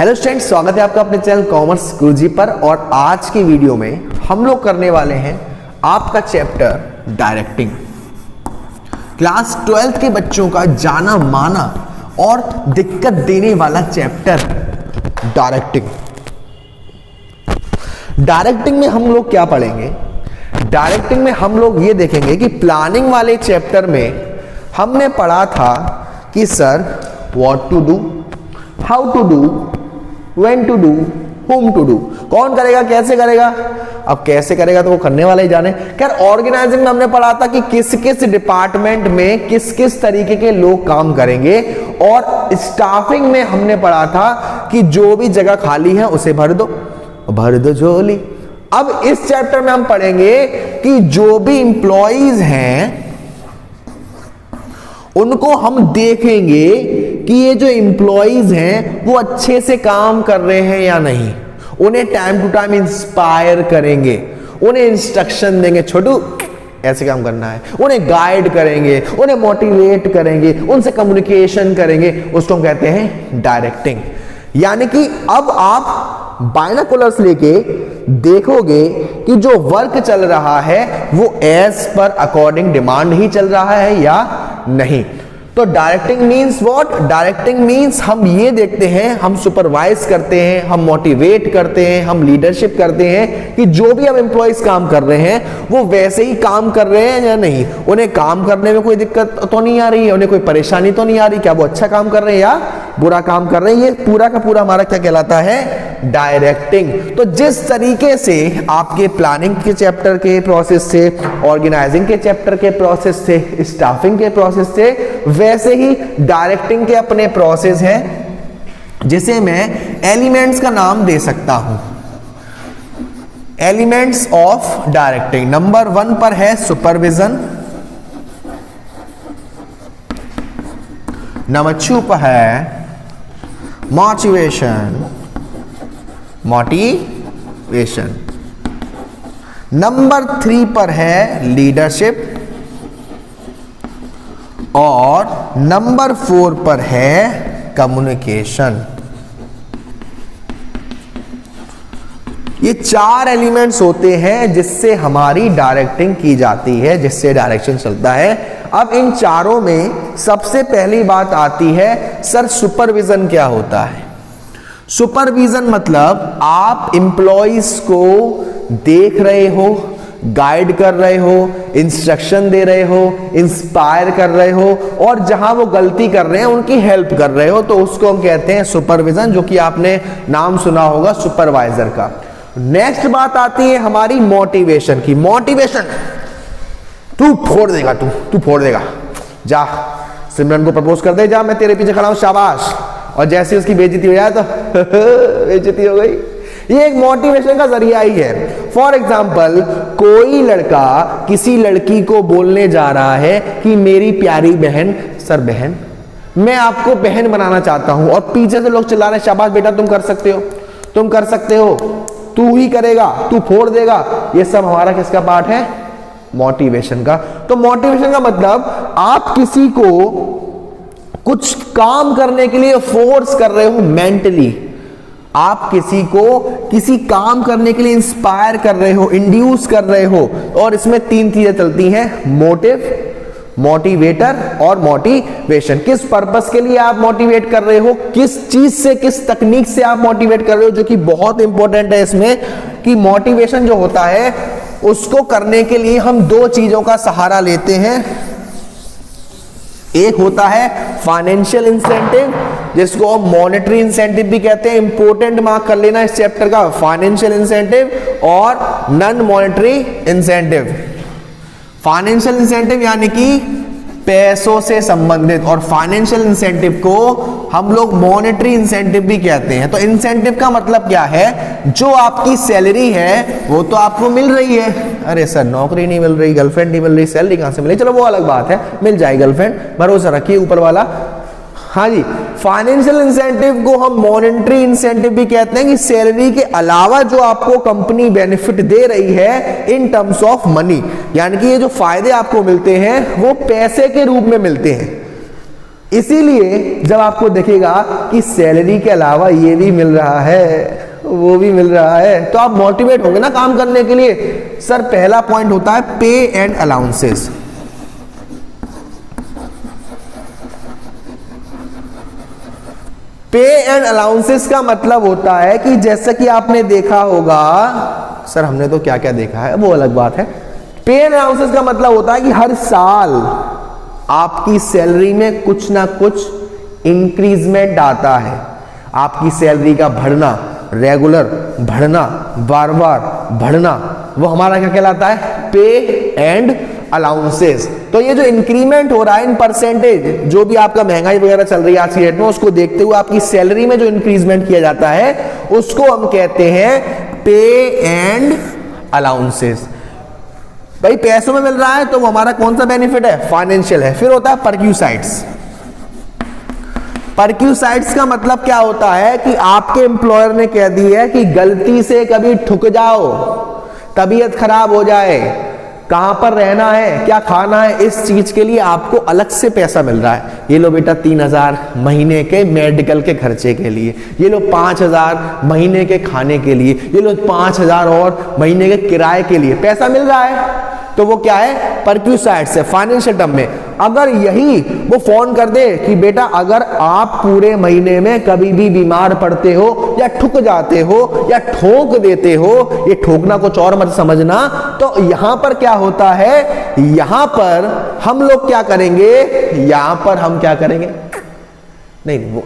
Hello students, स्वागत है आपका अपने चैनल कॉमर्स गुरुजी पर। और आज की वीडियो में हम लोग करने वाले हैं आपका चैप्टर डायरेक्टिंग। क्लास 12th के बच्चों का जाना माना और दिक्कत देने वाला चैप्टर डायरेक्टिंग। डायरेक्टिंग में हम लोग क्या पढ़ेंगे? डायरेक्टिंग में हम लोग ये देखेंगे कि प्लानिंग वाले चैप्टर में हमने पढ़ा था कि sir what to do, how to do, when to do, whom to do, कौन करेगा, कैसे करेगा। अब कैसे करेगा तो वो करने वाले ही जाने। खैर ऑर्गेनाइजिंग में हमने पढ़ा था कि किस किस डिपार्टमेंट में किस किस तरीके के लोग काम करेंगे। और स्टाफिंग में हमने पढ़ा था कि जो भी जगह खाली है उसे भर दो झोली। अब इस चैप्टर में हम पढ़ेंगे कि जो भी इंप्लॉइज हैं उनको हम देखेंगे कि ये जो इंप्लॉइज हैं वो अच्छे से काम कर रहे हैं या नहीं। उन्हें टाइम टू टाइम इंस्पायर करेंगे, उन्हें इंस्ट्रक्शन देंगे, छोटू ऐसे काम करना है, उन्हें गाइड करेंगे, उन्हें मोटिवेट करेंगे, उनसे कम्युनिकेशन करेंगे। उसको हम कहते हैं डायरेक्टिंग। यानी कि अब आप बाइनोकुलर्स लेके देखोगे कि जो वर्क चल रहा है वो एज पर अकॉर्डिंग डिमांड ही चल रहा है या नहीं। तो directing means what? Directing means हम ये देखते हैं, हम सुपरवाइज करते हैं, हम मोटिवेट करते हैं, हम लीडरशिप करते हैं कि जो भी अब एम्प्लॉइज काम कर रहे हैं वो वैसे ही काम कर रहे हैं या नहीं। उन्हें काम करने में कोई दिक्कत तो नहीं आ रही है, उन्हें कोई परेशानी तो नहीं आ रही, क्या वो अच्छा काम कर रहे हैं या बुरा काम कर रहे हैं। ये पूरा का पूरा हमारा क्या कहलाता है? डायरेक्टिंग। तो जिस तरीके से आपके प्लानिंग के चैप्टर के प्रोसेस से, ऑर्गेनाइजिंग के चैप्टर के प्रोसेस से, स्टाफिंग के प्रोसेस से, वैसे ही डायरेक्टिंग के अपने प्रोसेस हैं जिसे मैं एलिमेंट्स का नाम दे सकता हूं। Elements of directing. नंबर 1 पर है सुपरविजन, नंबर 2 पर है मोटिवेशन, नंबर 3 पर है लीडरशिप और नंबर 4 पर है कम्युनिकेशन। ये 4 एलिमेंट्स होते हैं जिससे हमारी डायरेक्टिंग की जाती है, जिससे डायरेक्शन चलता है। अब इन चारों में सबसे पहली बात आती है, सर सुपरविजन क्या होता है? सुपरविजन मतलब आप एम्प्लॉइज को देख रहे हो, गाइड कर रहे हो, इंस्ट्रक्शन दे रहे हो, इंस्पायर कर रहे हो और जहां वो गलती कर रहे हैं उनकी हेल्प कर रहे हो, तो उसको हम कहते हैं सुपरविजन, जो कि आपने नाम सुना होगा सुपरवाइजर का। नेक्स्ट बात आती है हमारी मोटिवेशन की। मोटिवेशन, तू फोड़ देगा, जा सिमरन को प्रपोज कर दे, जा मैं तेरे पीछे खड़ा हूं, शाबाश। और जैसे उसकी बेइज्जती हो जाए तो बेइज्जती हो गई। ये एक मोटिवेशन का जरिया ही है। फॉर एग्जाम्पल, कोई लड़का किसी लड़की को बोलने जा रहा है कि मेरी प्यारी बहन, सर बहन मैं आपको बहन बनाना चाहता हूं, और पीछे से लोग चिल्ला रहे हैं शाबाश बेटा तुम कर सकते हो, तुम कर सकते हो, तू ही करेगा, तू फोड़ देगा। ये सब हमारा किसका पार्ट है? मोटिवेशन का। तो मोटिवेशन का मतलब आप किसी को कुछ काम करने के लिए फोर्स कर रहे हो मेंटली, आप किसी को किसी काम करने के लिए इंस्पायर कर रहे हो, इंड्यूस कर रहे हो। और इसमें 3 चीजें चलती हैं, मोटिव, मोटिवेटर और मोटिवेशन। किस पर्पस के लिए आप मोटिवेट कर रहे हो, किस चीज से, किस तकनीक से आप मोटिवेट कर रहे हो, जो कि बहुत इंपॉर्टेंट है इसमें कि मोटिवेशन जो होता है उसको करने के लिए हम 2 चीजों का सहारा लेते हैं। एक होता है फाइनेंशियल इंसेंटिव, जिसको हम मॉनेटरी इंसेंटिव भी कहते हैं। इंपॉर्टेंट मार्क कर लेना इस चैप्टर का, फाइनेंशियल इंसेंटिव और non monetary incentive. Financial incentive यानी कि पैसों से संबंधित, और फाइनेंशियल इंसेंटिव को हम लोग मॉनेटरी इंसेंटिव भी कहते हैं। तो इंसेंटिव का मतलब क्या है? जो आपकी सैलरी है वो तो आपको मिल रही है। अरे सर नौकरी नहीं मिल रही, गर्लफ्रेंड नहीं मिल रही, सैलरी कहां से मिलेगी? चलो वो अलग बात है, मिल जाए गर्लफ्रेंड, भरोसा रखिए ऊपर वाला। हाँ जी, फाइनेंशियल इंसेंटिव को हम मॉनेटरी इंसेंटिव भी कहते हैं कि सैलरी के अलावा जो आपको कंपनी बेनिफिट दे रही है इन टर्म्स ऑफ मनी, यानी कि ये जो फायदे आपको मिलते हैं वो पैसे के रूप में मिलते हैं। इसीलिए जब आपको दिखेगा कि सैलरी के अलावा ये भी मिल रहा है, वो भी मिल रहा है, तो आप मोटिवेट होंगे ना काम करने के लिए। सर पहला पॉइंट होता है पे एंड अलाउंसेस। पे एंड अलाउंसेस का मतलब होता है कि जैसा कि आपने देखा होगा, सर हमने तो क्या क्या देखा है वो अलग बात है। पे एंड अलाउंसेस का मतलब होता है कि हर साल आपकी सैलरी में कुछ ना कुछ इंक्रीजमेंट आता है। आपकी सैलरी का बढ़ना, रेगुलर बढ़ना, बार बार बढ़ना, वो हमारा क्या कहलाता है? पे एंड अलाउंसेस। तो ये जो इंक्रीमेंट हो रहा है इन परसेंटेज, जो भी आपका महंगाई वगैरह चल रही है आज की डेट में, उसको देखते हुए आपकी सैलरी में जो इंक्रीजमेंट किया जाता है उसको हम कहते हैं पे एंड अलाउंसेस। भाई पैसों में मिल रहा है तो वो हमारा कौन सा बेनिफिट है? फाइनेंशियल है। फिर होता है परक्यूसाइड्स। परक्यूसाइड्स का मतलब क्या होता है कि आपके एम्प्लॉयर ने कह दी है कि गलती से कभी ठुक जाओ, तबीयत खराब हो जाए, कहां पर रहना है, क्या खाना है, इस चीज के लिए आपको अलग से पैसा मिल रहा है। ये लो बेटा 3,000 महीने के मेडिकल के खर्चे के लिए, ये लो 5,000 महीने के खाने के लिए, ये लो 5,000 और महीने के किराए के लिए पैसा मिल रहा है। तो वो क्या है? परक्यूसाइड्स है फाइनेंशियल टर्म में। अगर यही वो फोन कर दे कि बेटा अगर आप पूरे महीने में कभी भी बीमार पड़ते हो या ठुक जाते हो या ठोक देते हो, ये ठोकना कुछ और मत समझना, तो यहां पर क्या होता है, यहां पर हम लोग क्या करेंगे, यहां पर हम क्या करेंगे, नहीं वो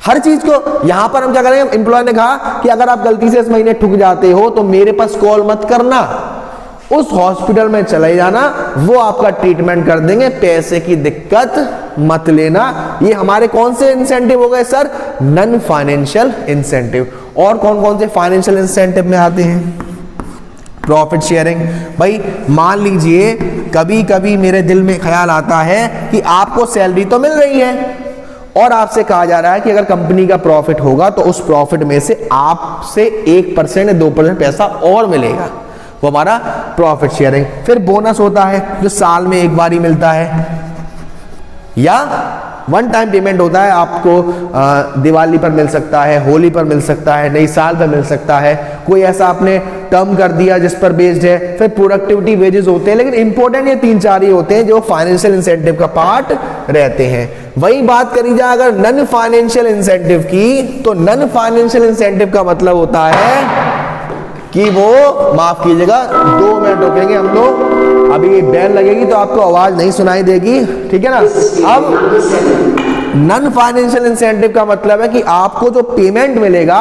हर चीज को यहां पर हम क्या करेंगे, एम्प्लॉय ने कहा कि अगर आप गलती से इस महीने ठुक जाते हो तो मेरे पास कॉल मत करना, उस हॉस्पिटल में चले जाना, वो आपका ट्रीटमेंट कर देंगे, पैसे की दिक्कत मत लेना। ये हमारे कौन से इंसेंटिव हो गए सर? Non financial incentive. और कौन कौन से फाइनेंशियल इंसेंटिव में आते हैं? Profit sharing. भाई मान लीजिए कभी कभी मेरे दिल में ख्याल आता है कि आपको सैलरी तो मिल रही है और आपसे कहा जा रहा है कि अगर कंपनी का प्रॉफिट होगा तो उस प्रॉफिट में से आपसे 1% या 2% पैसा और मिलेगा, वो हमारा प्रॉफिट शेयरिंग। फिर बोनस होता है जो साल में एक बार ही मिलता है, या वन टाइम पेमेंट होता है, आपको दिवाली पर मिल सकता है, होली पर मिल सकता है, नई साल पर मिल सकता है, कोई ऐसा आपने टर्म कर दिया जिस पर बेस्ड है। फिर प्रोडक्टिविटी वेजेस होते हैं, लेकिन इंपॉर्टेंट ये 3-4 ही होते हैं जो फाइनेंशियल इंसेंटिव का पार्ट रहते हैं। वही बात करी जाए अगर नॉन फाइनेंशियल इंसेंटिव की, तो नॉन फाइनेंशियल इंसेंटिव का मतलब होता है कि वो, माफ कीजिएगा 2 मिनट रुकेंगे हम लोग, अभी ये बेल लगेगी तो आपको आवाज नहीं सुनाई देगी, ठीक है ना। अब नॉन फाइनेंशियल इंसेंटिव का मतलब है कि आपको जो पेमेंट मिलेगा,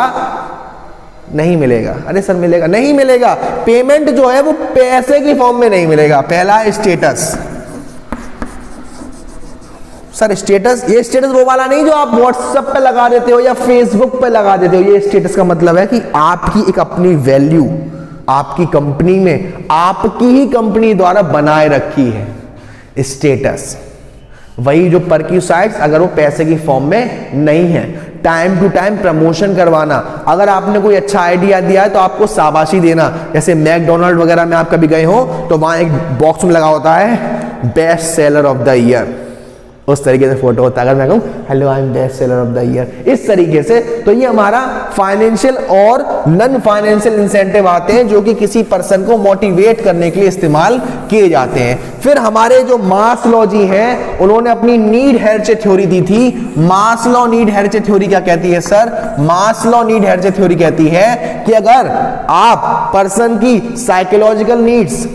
नहीं मिलेगा, अरे सर मिलेगा, नहीं मिलेगा, पेमेंट जो है वो पैसे की फॉर्म में नहीं मिलेगा। पहला है स्टेटस। सर स्टेटस, ये स्टेटस वो वाला नहीं जो आप व्हाट्सएप पे लगा देते हो या फेसबुक पे लगा देते हो। ये स्टेटस का मतलब है कि आपकी एक अपनी वैल्यू आपकी कंपनी में, आपकी ही कंपनी द्वारा बनाए रखी है स्टेटस। वही जो परक्यूसाइड्स, अगर वो पैसे की फॉर्म में नहीं है। टाइम टू टाइम प्रमोशन करवाना, अगर आपने कोई अच्छा आइडिया दिया है तो आपको शाबाशी देना। जैसे मैकडोनल्ड वगैरह में आप कभी गए हो तो वहां एक बॉक्स में लगा होता है best seller of the year, उस तरीके से फोटो होता है। अगर मैं कहूं hello I am best seller of the year, इस तरीके से, तो ये हमारा फाइनेंशियल और नॉन फाइनेंशियल इंसेंटिव आते हैं जो कि किसी पर्सन को मोटिवेट करने के लिए इस्तेमाल किए जाते हैं। फिर हमारे जो मास्लो जी हैं, उन्होंने अपनी नीड हेरचे थ्योरी दी थी। मास्लो नीड हेरचे थ्योरी क्या कहती है सर? मास्लो नीड हेरचे थ्योरी कहती है कि अगर आप पर्सन की साइकोलॉजिकल नीड्स,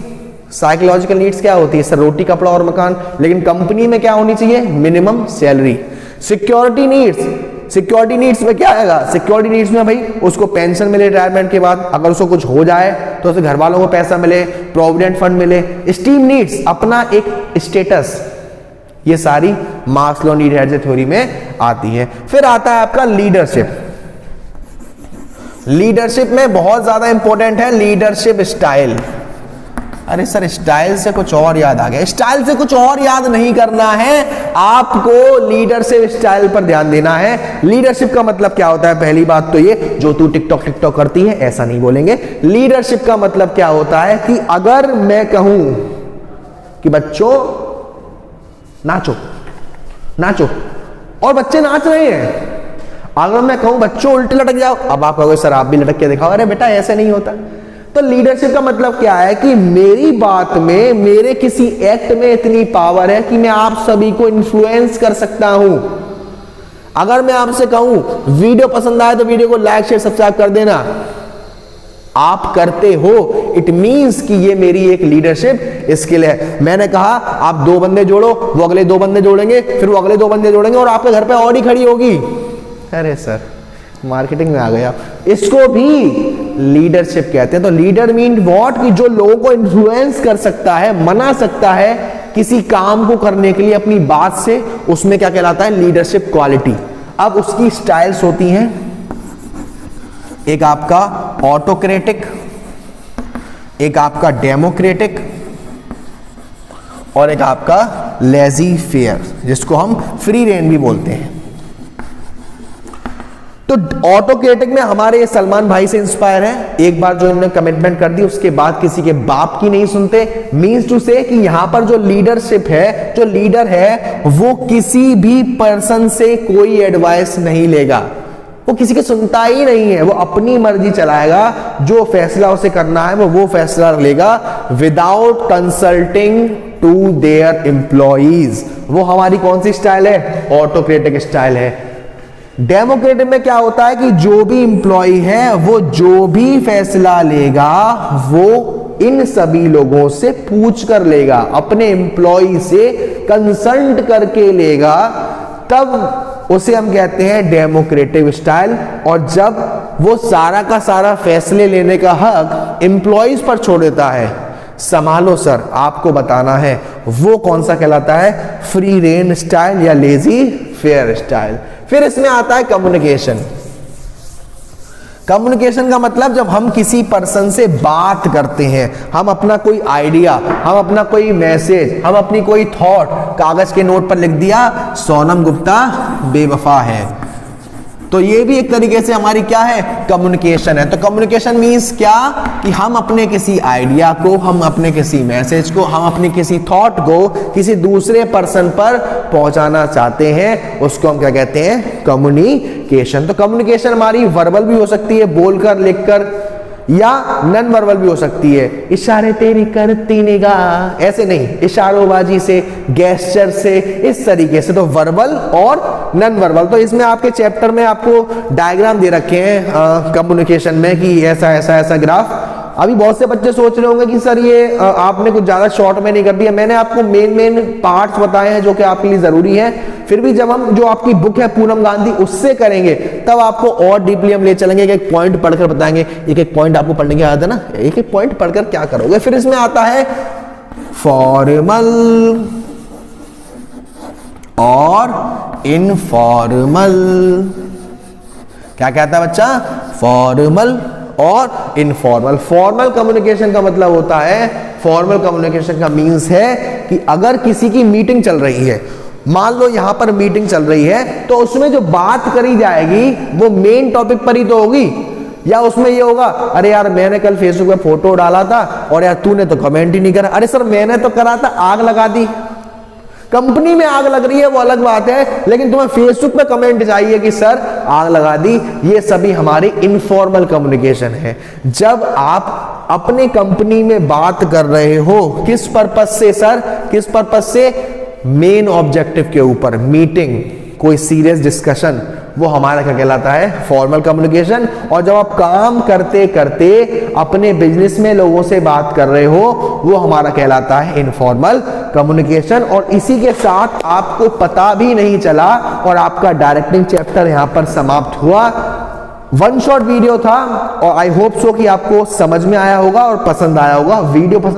साइकोलॉजिकल नीड्स क्या होती है सर? रोटी कपड़ा और मकान, लेकिन कंपनी में क्या होनी चाहिए? Minimum salary. Security needs, security needs में क्या आएगा? सिक्योरिटी नीड्स में भाई उसको पेंशन मिले रिटायरमेंट के बाद, अगर उसको कुछ हो जाए तो उसके घर वालों को पैसा मिले, प्रोविडेंट फंड मिले। स्टीम नीड्स, अपना एक स्टेटस, ये सारी मास्लो नीड हेरचे थ्योरी में आती है। फिर आता है आपका लीडरशिप। लीडरशिप में बहुत ज्यादा इंपॉर्टेंट है लीडरशिप स्टाइल। अरे सर स्टाइल से कुछ और याद आ गया, स्टाइल से कुछ और याद नहीं करना है, आपको लीडरशिप स्टाइल पर ध्यान देना है। लीडरशिप का मतलब क्या होता है? पहली बात तो ये, जो तू टिकटॉक करती है, ऐसा नहीं बोलेंगे। लीडरशिप का मतलब क्या होता है कि अगर मैं कहूं कि बच्चों नाचो नाचो, और बच्चे नाच रहे हैं। अगर मैं कहूं बच्चों उल्टे लटक जाओ, अब आप कहोगे सर आप भी लटक के दिखाओ, अरे बेटा ऐसे नहीं होता। तो लीडरशिप का मतलब क्या है कि मेरी बात में, मेरे किसी एक्ट में इतनी पावर है कि मैं आप सभी को इन्फ्लुएंस कर सकता हूं। अगर मैं आपसे कहूं वीडियो पसंद आए तो वीडियो को लाइक शेयर सब्सक्राइब कर देना, आप करते हो, इट मींस कि ये मेरी एक लीडरशिप स्किल है। मैंने कहा आप 2 बंदे जोड़ो, वो अगले 2 बंदे जोड़ेंगे, फिर वो अगले 2 बंदे जोड़ेंगे और आपके घर पे ऑडी खड़ी होगी। अरे सर मार्केटिंग में आ गया। इसको भी लीडरशिप कहते हैं। तो लीडर मीन व्हाट, कि जो लोगों को इन्फ्लुएंस कर सकता है, मना सकता है किसी काम को करने के लिए अपनी बात से, उसमें क्या कहलाता है? Leadership quality. अब उसकी स्टाइल्स होती हैं, एक आपका ऑटोक्रेटिक, एक आपका डेमोक्रेटिक और एक आपका लेजी फेयर, जिसको हम फ्री रेन भी बोलते हैं। तो ऑटोक्रेटिक में हमारे सलमान भाई से इंस्पायर है। एक बार जो इन्होंने कमिटमेंट कर दी उसके बाद किसी के बाप की नहीं सुनते। मींस टू से कि यहां पर जो लीडरशिप है, जो लीडर है, वो किसी भी पर्सन से कोई एडवाइस नहीं लेगा, वो किसी की सुनता ही नहीं है, वो अपनी मर्जी चलाएगा, जो फैसला उसे करना है वो फैसला लेगा without consulting to their employees. वो हमारी कौन सी स्टाइल है? ऑटोक्रेटिक स्टाइल है। डेमोक्रेटिक में क्या होता है कि जो भी एम्प्लॉय है वो जो भी फैसला लेगा वो इन सभी लोगों से पूछ कर लेगा, अपने एम्प्लॉय से कंसल्ट करके लेगा, तब उसे हम कहते हैं डेमोक्रेटिक स्टाइल। और जब वो सारा का सारा फैसले लेने का हक एम्प्लॉयज पर छोड़ देता है, संभालो सर आपको बताना है, वो कौन सा कहलाता है? फ्री रेन स्टाइल या लेजी फेयर स्टाइल। फिर इसमें आता है कम्युनिकेशन। कम्युनिकेशन का मतलब जब हम किसी पर्सन से बात करते हैं, हम अपना कोई आइडिया, हम अपना कोई मैसेज, हम अपनी कोई थॉट कागज के नोट पर लिख दिया, सोनम गुप्ता बेवफा है, तो ये भी एक तरीके से हमारी क्या है? कम्युनिकेशन है। तो कम्युनिकेशन मीन्स क्या? कि हम अपने किसी आइडिया को, हम अपने किसी मैसेज को, हम अपने किसी थॉट को किसी दूसरे पर्सन पर पहुंचाना चाहते हैं, उसको हम क्या कहते हैं? कम्युनिकेशन। तो कम्युनिकेशन हमारी वर्बल भी हो सकती है, बोलकर, लिखकर, या नन वर्बल भी हो सकती है। इशारे तेरी करती निगाह, ऐसे नहीं, इशारोबाजी से, गेस्चर से, इस तरीके से। तो वर्बल और नन वर्बल। तो इसमें आपके चैप्टर में आपको डायग्राम दे रखे हैं कम्युनिकेशन में कि ऐसा ऐसा ऐसा ग्राफ। अभी बहुत से बच्चे सोच रहे होंगे कि सर ये आपने कुछ ज्यादा शॉर्ट में नहीं कर दिया। मैंने आपको मेन पार्ट्स बताए हैं जो कि आपके लिए जरूरी है। फिर भी जब हम जो आपकी बुक है पूनम गांधी उससे करेंगे तब आपको और डीपली हम ले चलेंगे, एक एक पॉइंट पढ़कर बताएंगे। एक एक पॉइंट आपको पढ़ने की आदत है ना, एक एक पॉइंट पढ़कर क्या करोगे। फिर इसमें आता है फॉर्मल और इनफॉर्मल। क्या कहता है बच्चा? फॉर्मल और इनफॉर्मल। फॉर्मल कम्युनिकेशन का मतलब होता है, फॉर्मल कम्युनिकेशन का मीन्स है कि अगर किसी की मीटिंग चल रही है, मान लो यहां पर मीटिंग चल रही है, तो उसमें जो बात करी जाएगी वो मेन टॉपिक पर ही तो होगी, या उसमें ये होगा अरे यार मैंने कल फेसबुक पे फोटो डाला था और यार तूने तो कमेंट ही नहीं करा। अरे सर मैंने तो करा था, आग लगा दी। कंपनी में आग लग रही है वो अलग बात है, लेकिन तुम्हें फेसबुक पे कमेंट चाहिए कि सर आग लगा दी। ये सभी हमारी इनफॉर्मल कम्युनिकेशन है। जब आप अपने कंपनी में बात कर रहे हो, किस पर्पस से सर? किस पर्पस से? मेन ऑब्जेक्टिव के ऊपर, मीटिंग, कोई सीरियस डिस्कशन, वो हमारा क्या कहलाता है? Formal communication. और जब आप काम करते करते अपने बिजनेस में लोगों से बात कर रहे हो, वो हमारा कहलाता है इनफॉर्मल कम्युनिकेशन। और इसी के साथ आपको पता भी नहीं चला और आपका डायरेक्टिंग चैप्टर यहां पर समाप्त हुआ। वन शॉट वीडियो था और आई होप सो कि आपको समझ में आया होगा और पसंद आया होगा। वीडियो पसंद